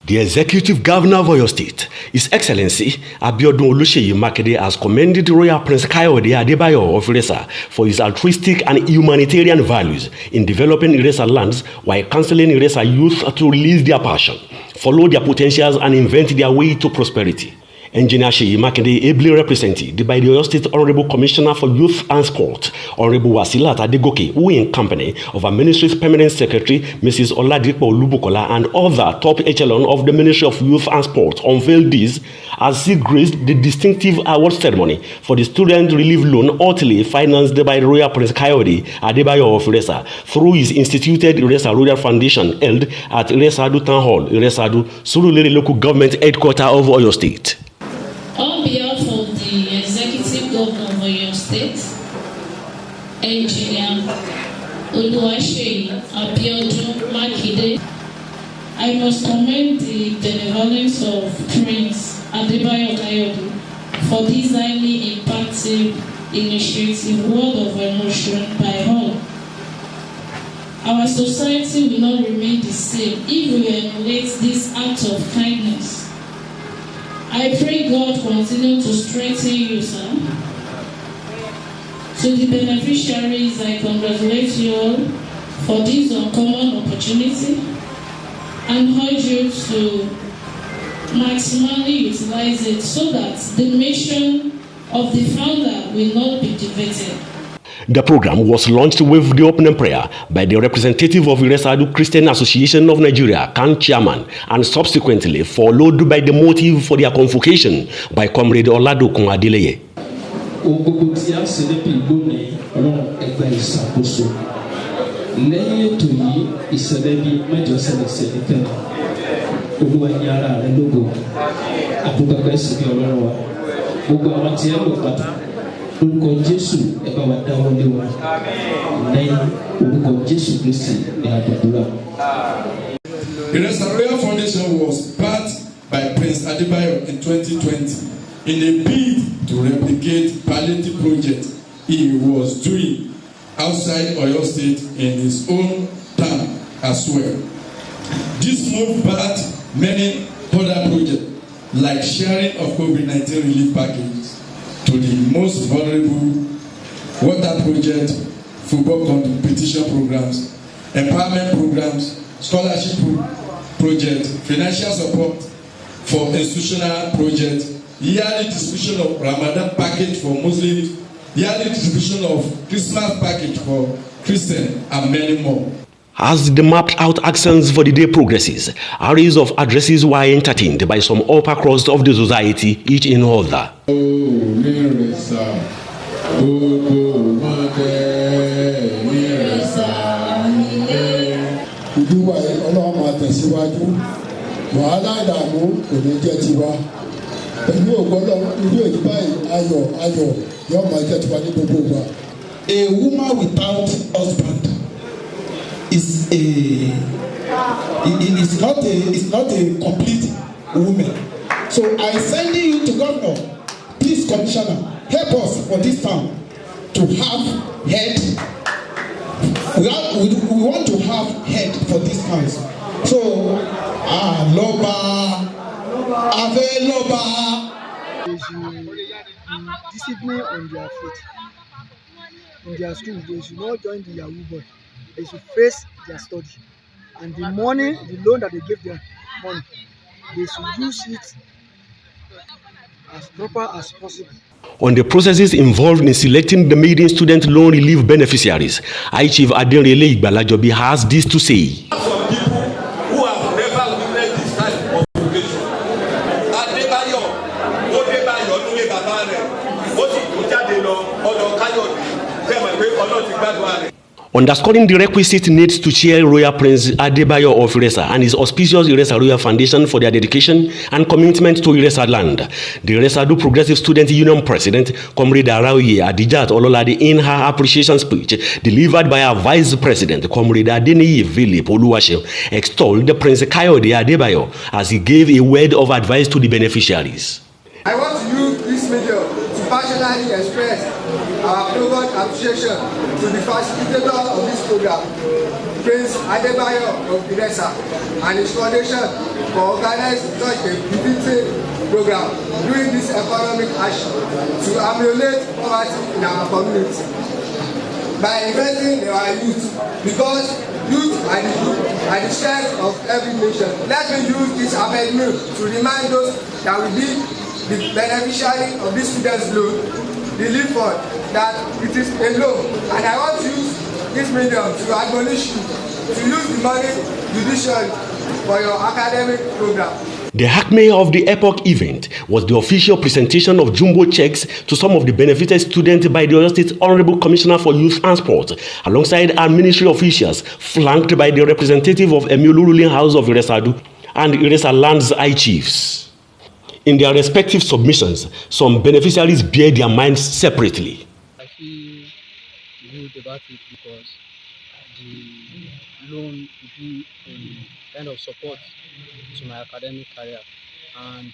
The Executive Governor of Oyo State, His Excellency Seyi Makinde, has commended Royal Prince Adebayo of Iresaadu for his altruistic and humanitarian values in developing Iresaadu lands while counseling Iresaadu youth to release their passion, follow their potentials, and invent their way to prosperity. Engineer Seyi Makinde, ably represented by the Oyo State Honorable Commissioner for Youth and Sport, Honorable Wasilat Adegoke, who in company of our Ministry's Permanent Secretary, Mrs. Oladipo Olubukola, and other top echelon of the Ministry of Youth and Sport, unveiled this as he graced the distinctive award ceremony for the Student Relief Loan ultimately financed by Royal Prince Adebayo of Iresaadu through his instituted Iresaadu Royal Foundation held at Iresaadu Town Hall, Iresaadu, Surulere Local Government Headquarters of Oyo State. On behalf of the Executive Governor of Oyo State, Engineer Seyi Makinde, I must commend the benevolence of Prince Adebayo for this highly impactful initiative, word of emotion by all. Our society will not remain the same if we emulate this act of kindness. I pray God continue to strengthen you, sir. To the beneficiaries, I congratulate you all for this uncommon opportunity and urge you to maximally utilize it so that the mission of the founder will not be defeated. The program was launched with the opening prayer by the representative of Iresaadu Christian Association of Nigeria, CAN chairman, and subsequently followed by the motive for their convocation by Comrade Oladokun Adeleye. Iresaadu Royal Foundation was backed by Prince Adebayo in 2020 in a bid to replicate palliative project he was doing outside Oyo State in his own town as well. This move backed many other projects like sharing of COVID-19 relief packages to the most vulnerable, water project, football competition programs, empowerment programs, scholarship project, financial support for institutional projects, yearly distribution of Ramadan package for Muslims, yearly distribution of Christmas package for Christians, and many more. As the mapped out actions for the day progresses, arrays of addresses were entertained by some upper crust of the society, each in order. A woman without husband is not a complete woman. So I send you to Governor, please, Commissioner, help us for this town to have head. We want to have head for this town. So Loba, Ave Loba. They should be disciplined on their feet. In their school, they should not join the Yahoo boy. They should face their study. And the money, the loan that they give them, money, they should use it as proper as possible. On the processes involved in selecting the maiden student loan relief beneficiaries, High Chief Adenrele Igbalajobi has this to say. Some people who have never witnessed this kind of vocation. Adebayo, Odebayo, Nule Babare, Oti Kujade lo, Odo Kayode, Tema Pe, Odo Tigbadware. Underscoring the requisite needs to chair Royal Prince Adebayo of Iresaadu and his auspicious Iresaadu Royal Foundation for their dedication and commitment to Iresaadu land, the Iresaadu Progressive Student Union President, Comrade Araoye Adijat Ololade, in her appreciation speech delivered by her Vice President, Comrade Adeniyi Philip Oluwase, extolled the Prince Adebayo as he gave a word of advice to the beneficiaries. I want to use this medium to passionately express our fervent appreciation to the facilitator of this program, Prince Adebayo of Iresaadu, and his foundation for organizing such a pivotal program during this economic action to ameliorate poverty in our community by investing in our youth, because youth are the strength of every nation. Let me use this avenue to remind those that will be the beneficiary of this student's loan, the relief fund, that it is a loan, and I want to use this medium to admonish you to use the money judicially for your academic program. The acme of the epoch event was the official presentation of jumbo checks to some of the benefited students by the Oyo State Honorable Commissioner for Youth and Sport, alongside our ministry officials, flanked by the representative of Emiolu ruling house of Iresaadu and Iresaadu Land's High Chiefs. In their respective submissions, some beneficiaries bear their minds separately. I feel good about it because the loan will be a kind of support to my academic career, and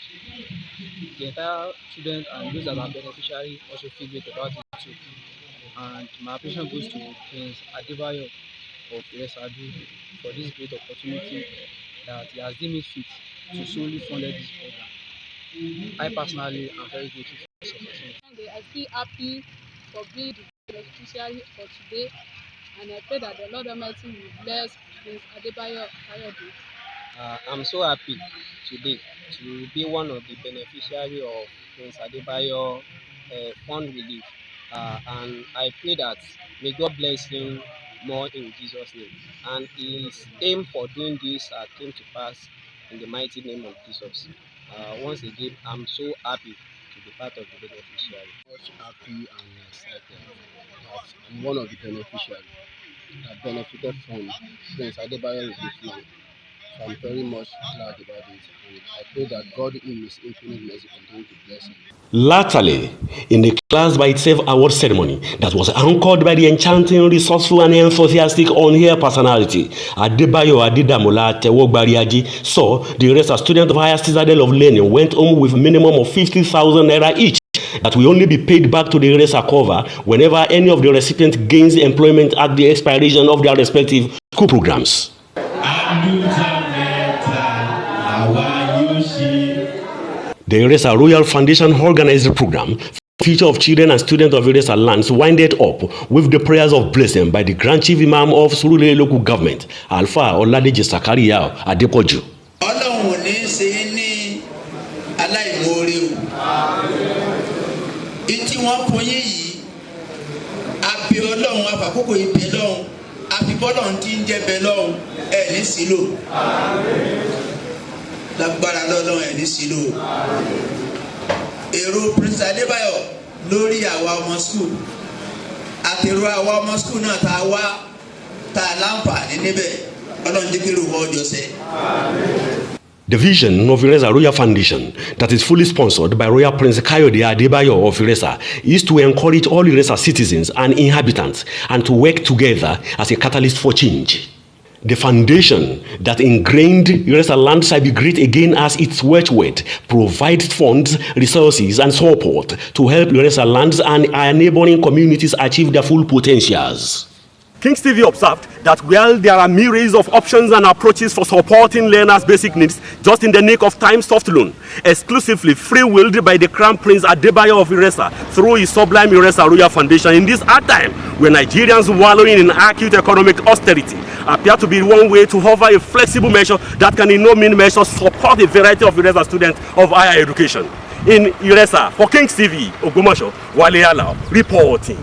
the entire student and those that are beneficiaries also feel great about it too. And my appreciation goes to Prince Adebayo of Iresaadu for this great opportunity that he has deemed it fit to solely fund this program. I personally am very grateful for this opportunity. I feel happy for being the beneficiary for today, and I pray that the Lord Almighty will bless Prince Adebayo. I'm so happy today to be one of the beneficiaries of Prince Adebayo fund relief, and I pray that may God bless him more in Jesus' name, and his aim for doing this came to pass in the mighty name of Jesus. Once again, I'm so happy to be part of the beneficiary. Much happy and excited that I'm one of the beneficiaries that benefited from Prince Adebayo relief fund. So I'm very much glad about it, and I pray that God in His infinite mercy continue to bless him. Latterly, in the class by itself award ceremony that was anchored by the enchanting, resourceful, and enthusiastic on-air personality, Adebayo Adidamola Tewogbariaji saw the Iresaadu student of higher citadel of learning went home with minimum of 50,000 naira each, that will only be paid back to the Iresaadu cover whenever any of the recipients gains employment at the expiration of their respective school programs. The Iresaadu Royal Foundation organized the program for the future of children and students of Iresaadu lands winded up with the prayers of blessing by the Grand Chief Imam of Surulere local government, Alfa Oladeji Sakaria Adepoju. Ọlọ́run ò ní ṣe ní aláìmoore o. Ìtí wọ́n fún yín yìí, àbí Ọlọ́run àfàkókò ìbẹ̀ lọ́hùn, àfi bọ́lọ́run tí ń jẹ́ bẹ̀ lọ́hùn, ẹ̀ ní sílò. Lágbára lọ́lọ́run ẹ̀ ní sílò. Èrò Prince Adebayo lórí àwa ọmọ skul àtèrò àwa ọmọ skul náà tá a wá tá a láǹfààní níbẹ̀ Ọlọ́run jẹ́ kí èrò wọ́n jọ sẹ́. The vision of Iresaadu Royal Foundation, that is fully sponsored by Royal Prince Kayode Adebayo of Iresaadu, is to encourage all Iresaadu citizens and inhabitants and to work together as a catalyst for change. The foundation that ingrained Iresaadu land shall be great again as its watchword provides funds, resources, and support to help Iresaadu lands and our neighboring communities achieve their full potentials. Kings TV observed that while there are myriads of options and approaches for supporting learners' basic needs, just in the nick of time soft loan, exclusively free-willed by the Crown Prince Adebayo of Iresaadu through his sublime Iresaadu Royal Foundation in this hard time when Nigerians wallowing in acute economic austerity appear to be one way to offer a flexible measure that can in no mean measure support a variety of Iresaadu students of higher education. In Iresaadu, for Kings TV, Ogbomoso, Wale Alao, reporting.